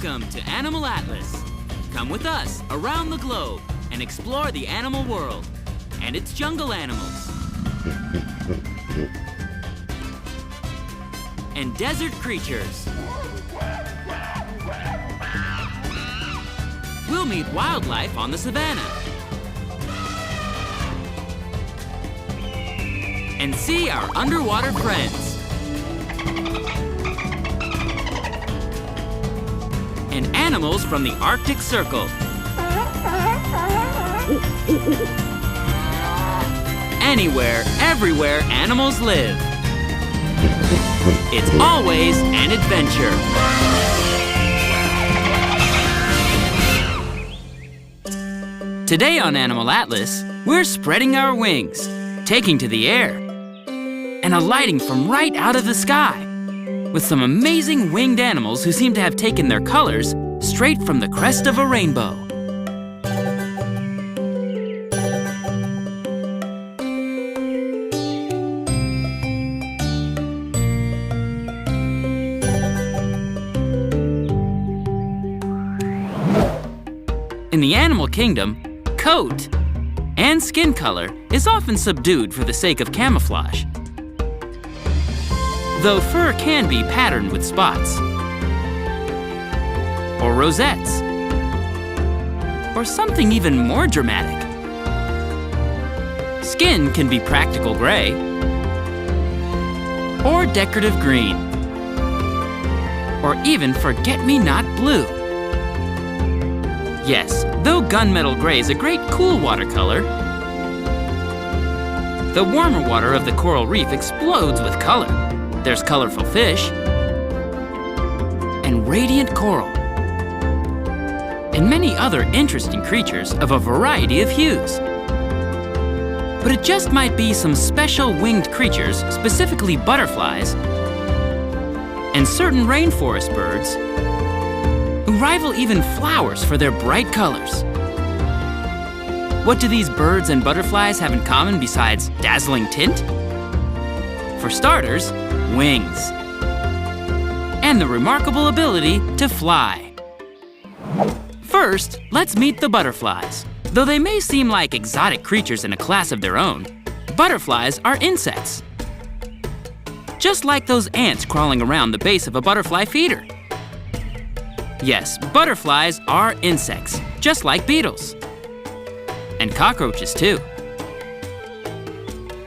Welcome to Animal Atlas. Come with us around the globe and explore the animal world and its jungle animals and desert creatures. We'll meet wildlife on the savannah and see our underwater friends. And animals from the Arctic Circle. Anywhere, everywhere animals live. It's always an adventure. Today on Animal Atlas, we're spreading our wings, taking to the air, and alighting from right out of the sky, with some amazing winged animals who seem to have taken their colors straight from the crest of a rainbow. In the animal kingdom, coat and skin color is often subdued for the sake of camouflage, though fur can be patterned with spots, or rosettes, or something even more dramatic. Skin can be practical gray, or decorative green, or even forget-me-not blue. Yes, though gunmetal gray is a great cool watercolor, the warmer water of the coral reef explodes with color. There's colorful fish, and radiant coral, and many other interesting creatures of a variety of hues. But it just might be some special winged creatures, specifically butterflies, and certain rainforest birds, who rival even flowers for their bright colors. What do these birds and butterflies have in common besides dazzling tint? For starters, wings, and the remarkable ability to fly. First, let's meet the butterflies. Though they may seem like exotic creatures in a class of their own, butterflies are insects. Just like those ants crawling around the base of a butterfly feeder. Yes, butterflies are insects, just like beetles. And cockroaches, too.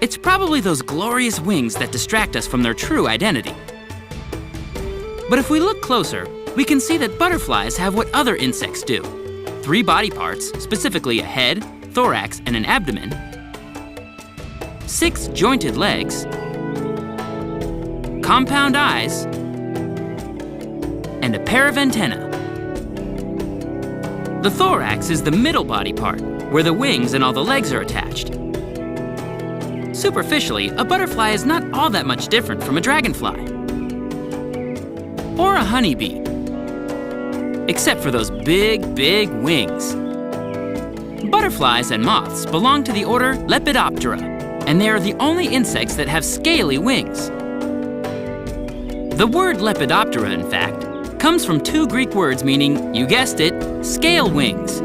It's probably those glorious wings that distract us from their true identity. But if we look closer, we can see that butterflies have what other insects do. 3 body parts, specifically a head, thorax, and an abdomen. 6 jointed legs. Compound eyes. And a pair of antennae. The thorax is the middle body part, where the wings and all the legs are attached. Superficially, a butterfly is not all that much different from a dragonfly or a honeybee, except for those big, big wings. Butterflies and moths belong to the order Lepidoptera, and they are the only insects that have scaly wings. The word Lepidoptera, in fact, comes from 2 Greek words meaning, you guessed it, scale wings.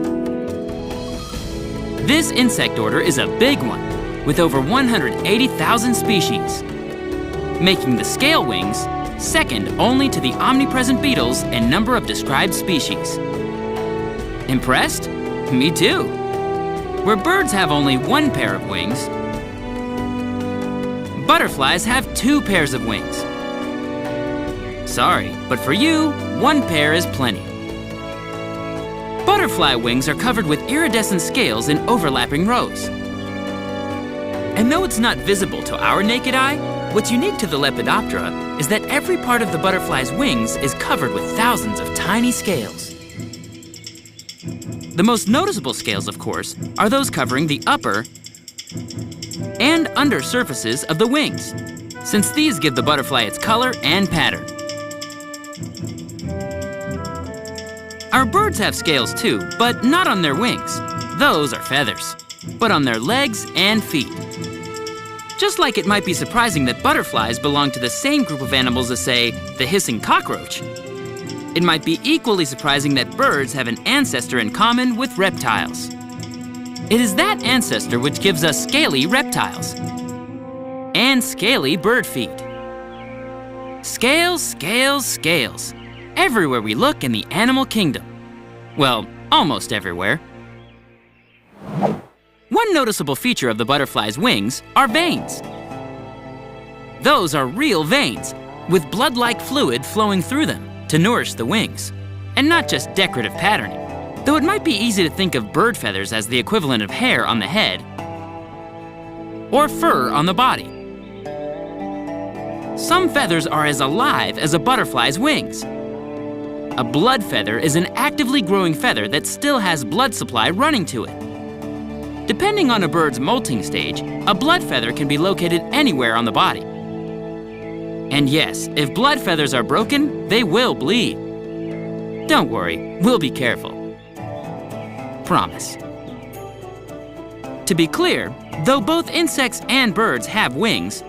This insect order is a big one, with over 180,000 species, making the scale wings second only to the omnipresent beetles in number of described species. Impressed? Me too. Where birds have only 1 pair of wings, butterflies have 2 pairs of wings. Sorry, but for you, 1 pair is plenty. Butterfly wings are covered with iridescent scales in overlapping rows. And though it's not visible to our naked eye, what's unique to the Lepidoptera is that every part of the butterfly's wings is covered with thousands of tiny scales. The most noticeable scales, of course, are those covering the upper and under surfaces of the wings, since these give the butterfly its color and pattern. Our birds have scales too, but not on their wings. Those are feathers, but on their legs and feet. Just like it might be surprising that butterflies belong to the same group of animals as, say, the hissing cockroach. it might be equally surprising that birds have an ancestor in common with reptiles. It is that ancestor which gives us scaly reptiles and scaly bird feet. Scales, scales, scales. Everywhere we look in the animal kingdom. Well, almost everywhere. One noticeable feature of the butterfly's wings are veins. Those are real veins, with blood-like fluid flowing through them to nourish the wings, and not just decorative patterning, though it might be easy to think of bird feathers as the equivalent of hair on the head or fur on the body. Some feathers are as alive as a butterfly's wings. A blood feather is an actively growing feather that still has blood supply running to it. Depending on a bird's molting stage, a blood feather can be located anywhere on the body. And yes, if blood feathers are broken, they will bleed. Don't worry, we'll be careful. Promise. To be clear, though both insects and birds have wings,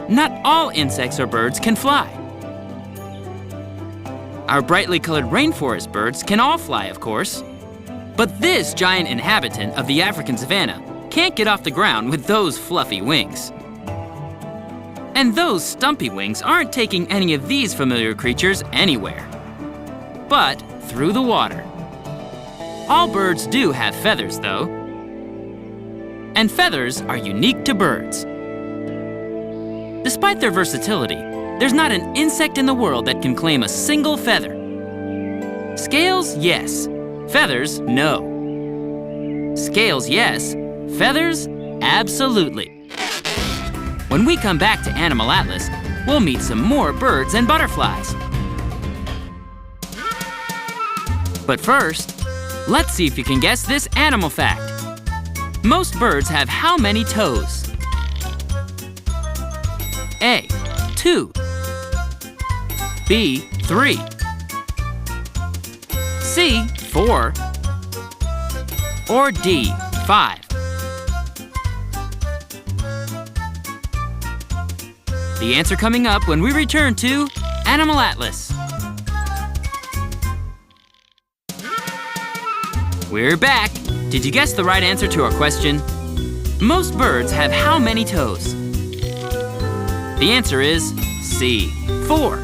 not all insects or birds can fly. Our brightly colored rainforest birds can all fly, of course. But this giant inhabitant of the African savanna can't get off the ground with those fluffy wings. And those stumpy wings aren't taking any of these familiar creatures anywhere, but through the water. All birds do have feathers, though. And feathers are unique to birds. Despite their versatility, there's not an insect in the world that can claim a single feather. Scales, yes. Feathers, no. Scales, yes. Feathers, absolutely. When we come back to Animal Atlas, we'll meet some more birds and butterflies. But first, let's see if you can guess this animal fact. Most birds have how many toes? A, 2. B, 3. C, 4. Or D, 5. The answer coming up when we return to Animal Atlas. We're back. Did you guess the right answer to our question? Most birds have how many toes? The answer is C, 4.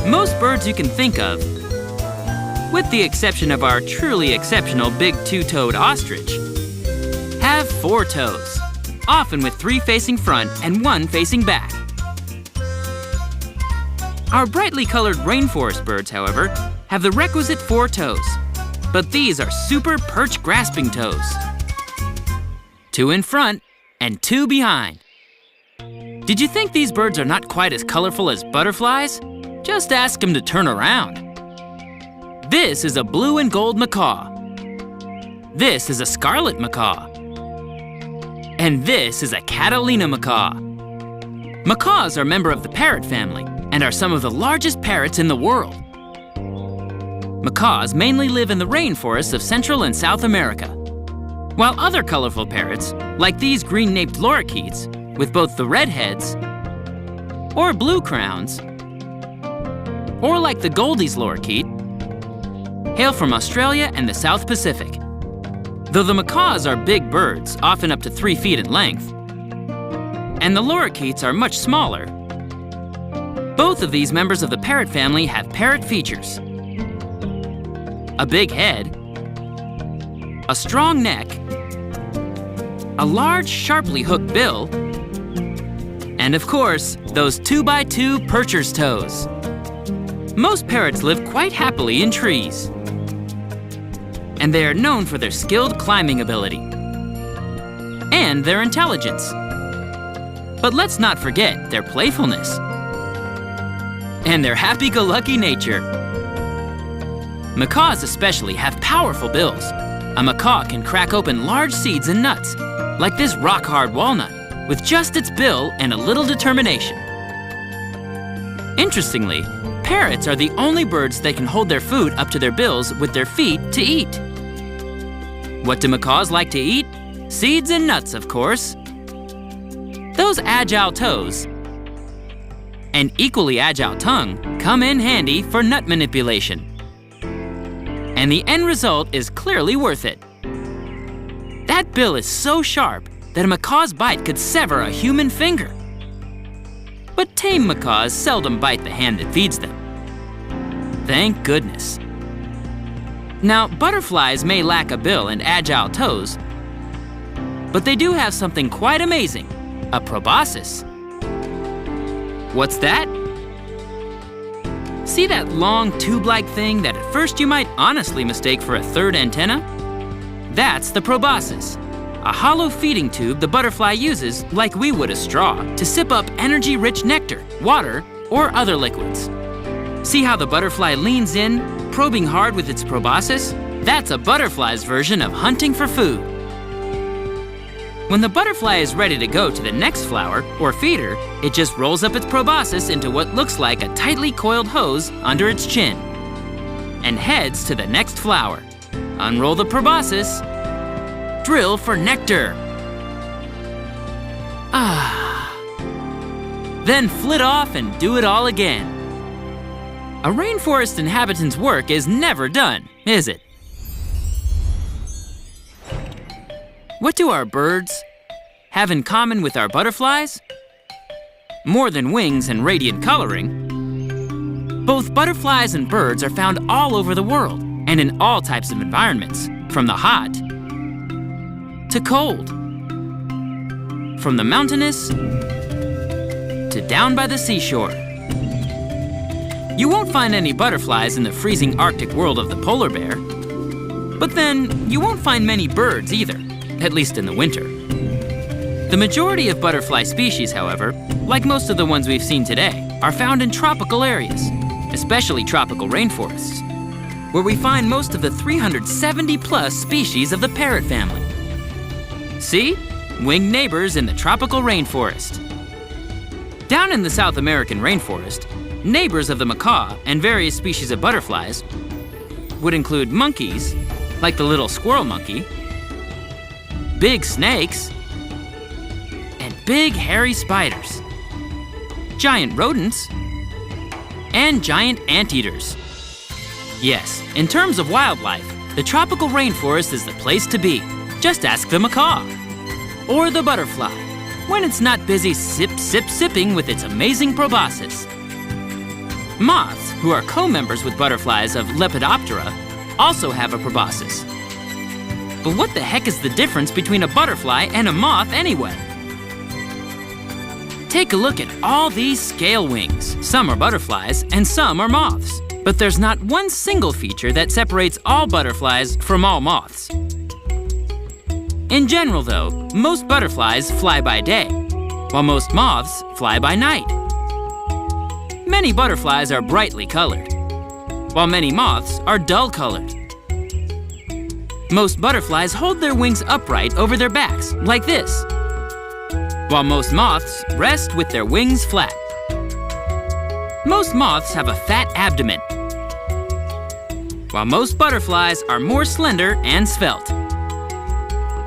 Most birds you can think of, with the exception of our truly exceptional big two-toed ostrich, have 4 toes, often with 3 facing front and 1 facing back. Our brightly colored rainforest birds, however, have the requisite 4 toes, but these are super perch-grasping toes. 2 in front and 2 behind. Did you think these birds are not quite as colorful as butterflies? Just ask them to turn around. This is a blue and gold macaw. This is a scarlet macaw. And this is a Catalina macaw. Macaws are a member of the parrot family and are some of the largest parrots in the world. Macaws mainly live in the rainforests of Central and South America, while other colorful parrots, like these green-naped lorikeets, with both the red heads or blue crowns, or like the Goldie's lorikeet, hail from Australia and the South Pacific. Though the macaws are big birds, often up to 3 feet in length, and the lorikeets are much smaller, both of these members of the parrot family have parrot features. A big head, a strong neck, a large, sharply hooked bill, and of course, those 2x2 percher's toes. Most parrots live quite happily in trees, and they are known for their skilled climbing ability and their intelligence. But let's not forget their playfulness and their happy-go-lucky nature. Macaws especially have powerful bills. A macaw can crack open large seeds and nuts, like this rock-hard walnut, with just its bill and a little determination. Interestingly, parrots are the only birds that can hold their food up to their bills with their feet to eat. What do macaws like to eat? Seeds and nuts, of course. Those agile toes An equally agile tongue come in handy for nut manipulation. And the end result is clearly worth it. That bill is so sharp that a macaw's bite could sever a human finger. But tame macaws seldom bite the hand that feeds them. Thank goodness. Now, butterflies may lack a bill and agile toes, but they do have something quite amazing, a proboscis. What's that? See that long tube-like thing that at first you might honestly mistake for a third antenna? That's the proboscis, a hollow feeding tube the butterfly uses, like we would a straw, to sip up energy-rich nectar, water, or other liquids. See how the butterfly leans in, probing hard with its proboscis? That's a butterfly's version of hunting for food. When the butterfly is ready to go to the next flower or feeder, it just rolls up its proboscis into what looks like a tightly coiled hose under its chin and heads to the next flower. Unroll the proboscis, drill for nectar. Then flit off and do it all again. A rainforest inhabitant's work is never done, is it? What do our birds have in common with our butterflies? More than wings and radiant coloring. Both butterflies and birds are found all over the world and in all types of environments, from the hot to cold, from the mountainous to down by the seashore. You won't find any butterflies in the freezing Arctic world of the polar bear, but then you won't find many birds either, at least in the winter. The majority of butterfly species, however, like most of the ones we've seen today, are found in tropical areas, especially tropical rainforests, where we find most of the 370-plus species of the parrot family. See? Winged neighbors in the tropical rainforest. Down in the South American rainforest, neighbors of the macaw and various species of butterflies would include monkeys, like the little squirrel monkey, big snakes, and big hairy spiders, giant rodents, and giant anteaters. Yes, in terms of wildlife, the tropical rainforest is the place to be. Just ask the macaw. Or the butterfly, when it's not busy sipping with its amazing proboscis. Moths, who are co-members with butterflies of Lepidoptera, also have a proboscis. But what the heck is the difference between a butterfly and a moth anyway? Take a look at all these scale wings. Some are butterflies and some are moths. But there's not one single feature that separates all butterflies from all moths. In general, though, most butterflies fly by day, while most moths fly by night. Many butterflies are brightly colored, while many moths are dull colored. Most butterflies hold their wings upright over their backs, like this, while most moths rest with their wings flat. Most moths have a fat abdomen, while most butterflies are more slender and svelte.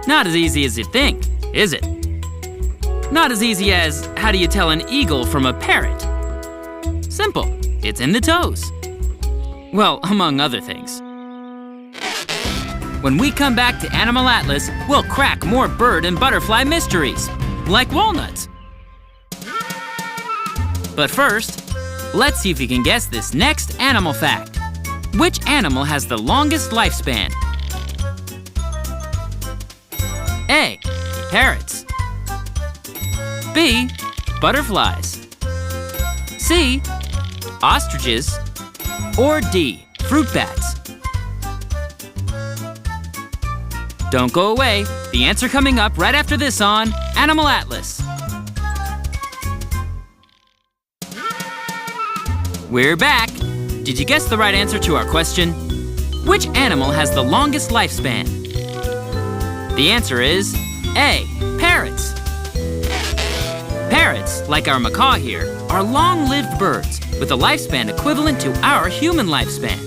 Not as easy as you think, is it? Not as easy as, how do you tell an eagle from a parrot? Simple, it's in the toes. Well, among other things. When we come back to Animal Atlas, we'll crack more bird and butterfly mysteries, like walnuts. But first, let's see if you can guess this next animal fact. Which animal has the longest lifespan? A. Parrots. B. Butterflies. C. Ostriches. Or D. Fruit bats. Don't go away. The answer coming up right after this on Animal Atlas. We're back. Did you guess the right answer to our question? Which animal has the longest lifespan? The answer is A. Parrots. Parrots, like our macaw here, are long-lived birds with a lifespan equivalent to our human lifespan.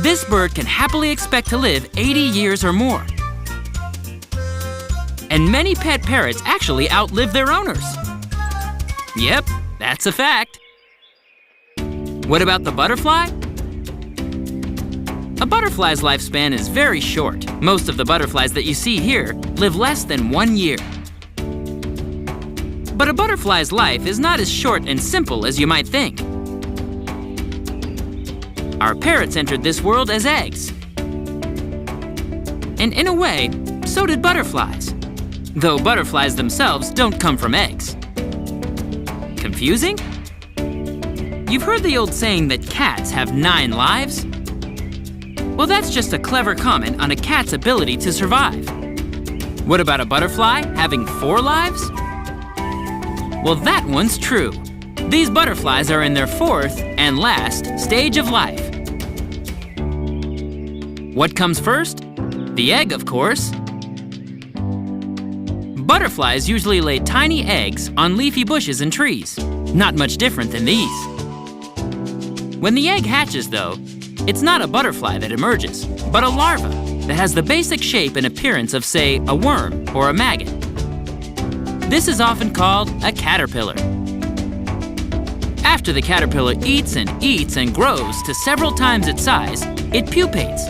This bird can happily expect to live 80 years or more. And many pet parrots actually outlive their owners. Yep, that's a fact. What about the butterfly? A butterfly's lifespan is very short. Most of the butterflies that you see here live less than 1 year. But a butterfly's life is not as short and simple as you might think. Our parrots entered this world as eggs. And in a way, so did butterflies. Though butterflies themselves don't come from eggs. Confusing? You've heard the old saying that cats have 9 lives? Well, that's just a clever comment on a cat's ability to survive. What about a butterfly having 4 lives? Well, that one's true. These butterflies are in their 4th and last stage of life. What comes first? The egg, of course. Butterflies usually lay tiny eggs on leafy bushes and trees, not much different than these. When the egg hatches, though, it's not a butterfly that emerges, but a larva that has the basic shape and appearance of, say, a worm or a maggot. This is often called a caterpillar. After the caterpillar eats and grows to several times its size, it pupates,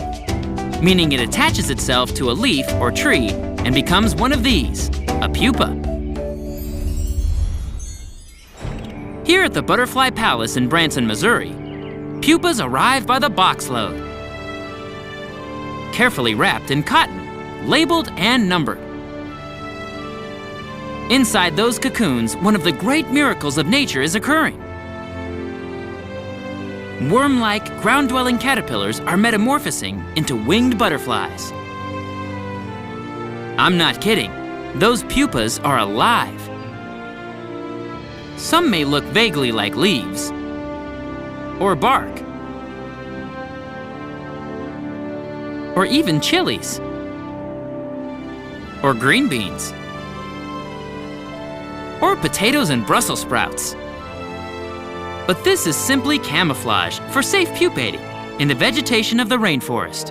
meaning it attaches itself to a leaf or tree and becomes one of these, a pupa. Here at the Butterfly Palace in Branson, Missouri, pupas arrive by the boxload, carefully wrapped in cotton, labeled and numbered. Inside those cocoons, one of the great miracles of nature is occurring. Worm-like, ground-dwelling caterpillars are metamorphosing into winged butterflies. I'm not kidding. Those pupas are alive. Some may look vaguely like leaves, or bark, or even chilies, or green beans, or potatoes and Brussels sprouts. But this is simply camouflage for safe pupating in the vegetation of the rainforest.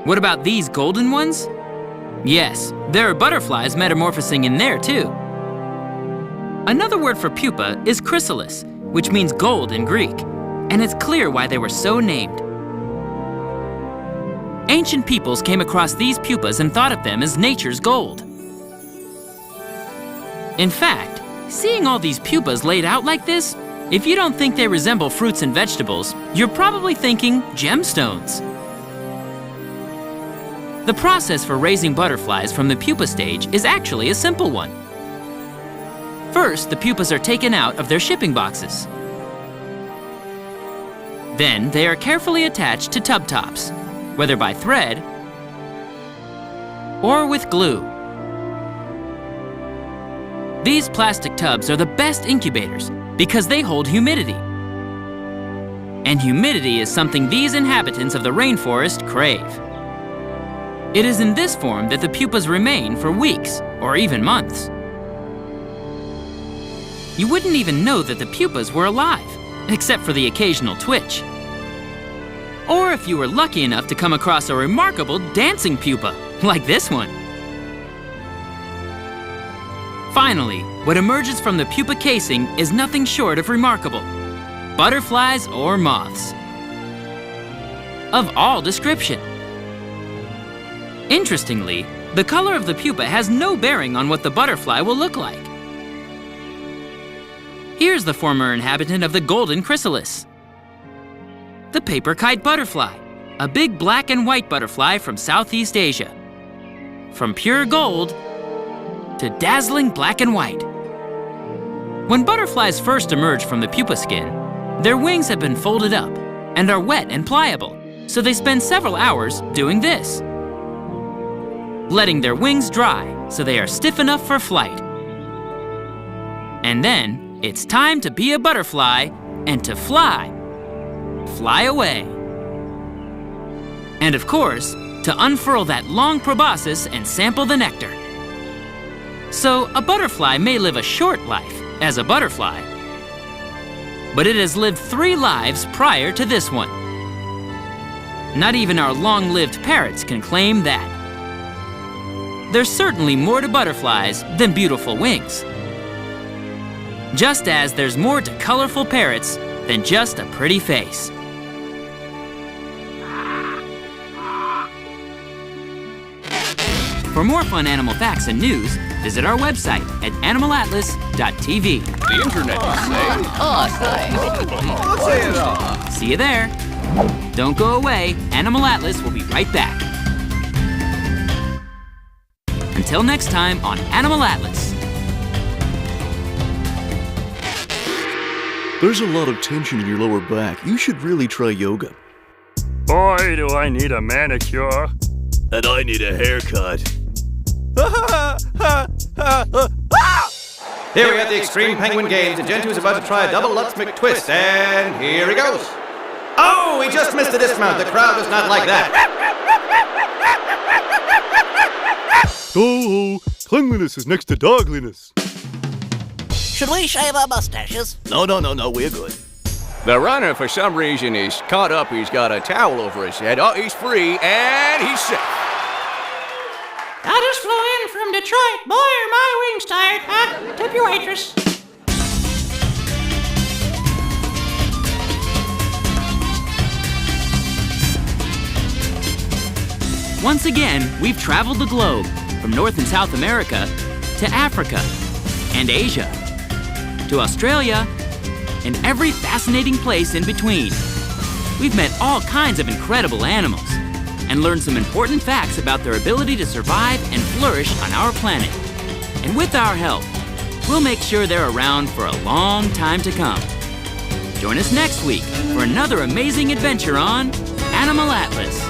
What about these golden ones? Yes, there are butterflies metamorphosing in there too. Another word for pupa is chrysalis, which means gold in Greek, and it's clear why they were so named. Ancient peoples came across these pupas and thought of them as nature's gold. In fact, seeing all these pupas laid out like this, if you don't think they resemble fruits and vegetables, you're probably thinking gemstones. The process for raising butterflies from the pupa stage is actually a simple one. First, the pupas are taken out of their shipping boxes. Then, they are carefully attached to tub tops, whether by thread or with glue. These plastic tubs are the best incubators because they hold humidity. And humidity is something these inhabitants of the rainforest crave. It is in this form that the pupas remain for weeks or even months. You wouldn't even know that the pupas were alive, except for the occasional twitch. Or if you were lucky enough to come across a remarkable dancing pupa, like this one. Finally, what emerges from the pupa casing is nothing short of remarkable. Butterflies or moths. Of all description. Interestingly, the color of the pupa has no bearing on what the butterfly will look like. Here's the former inhabitant of the golden chrysalis. The paper kite butterfly, a big black and white butterfly from Southeast Asia. From pure gold to dazzling black and white. When butterflies first emerge from the pupa skin, their wings have been folded up and are wet and pliable, so they spend several hours doing this, letting their wings dry so they are stiff enough for flight. And then it's time to be a butterfly and to fly. Fly away. And of course, to unfurl that long proboscis and sample the nectar. So a butterfly may live a short life as a butterfly, but it has lived 3 lives prior to this one. Not even our long-lived parrots can claim that. There's certainly more to butterflies than beautiful wings. Just as there's more to colorful parrots than just a pretty face. For more fun animal facts and news, visit our website at animalatlas.tv. The internet, you say? See you there. Don't go away. Animal Atlas will be right back. Until next time on Animal Atlas. There's a lot of tension in your lower back. You should really try yoga. Boy, do I need a manicure. And I need a haircut. Here we at the Extreme Penguin Games, and Gentoo is about to try a double Lutz McTwist, and here he goes. Oh, he just missed the dismount. The crowd does not like that. Oh, cleanliness is next to dogliness. Should we shave our mustaches? No, we're good. The runner, for some reason, is caught up. He's got a towel over his head. Oh, he's free, and he's safe. I just flew in from Detroit. Boy, are my wings tired. Tip your waitress. Once again, we've traveled the globe from North and South America to Africa and Asia to Australia and every fascinating place in between. We've met all kinds of incredible animals and learned some important facts about their ability to survive and flourish on our planet. And with our help, we'll make sure they're around for a long time to come. Join us next week for another amazing adventure on Animal Atlas.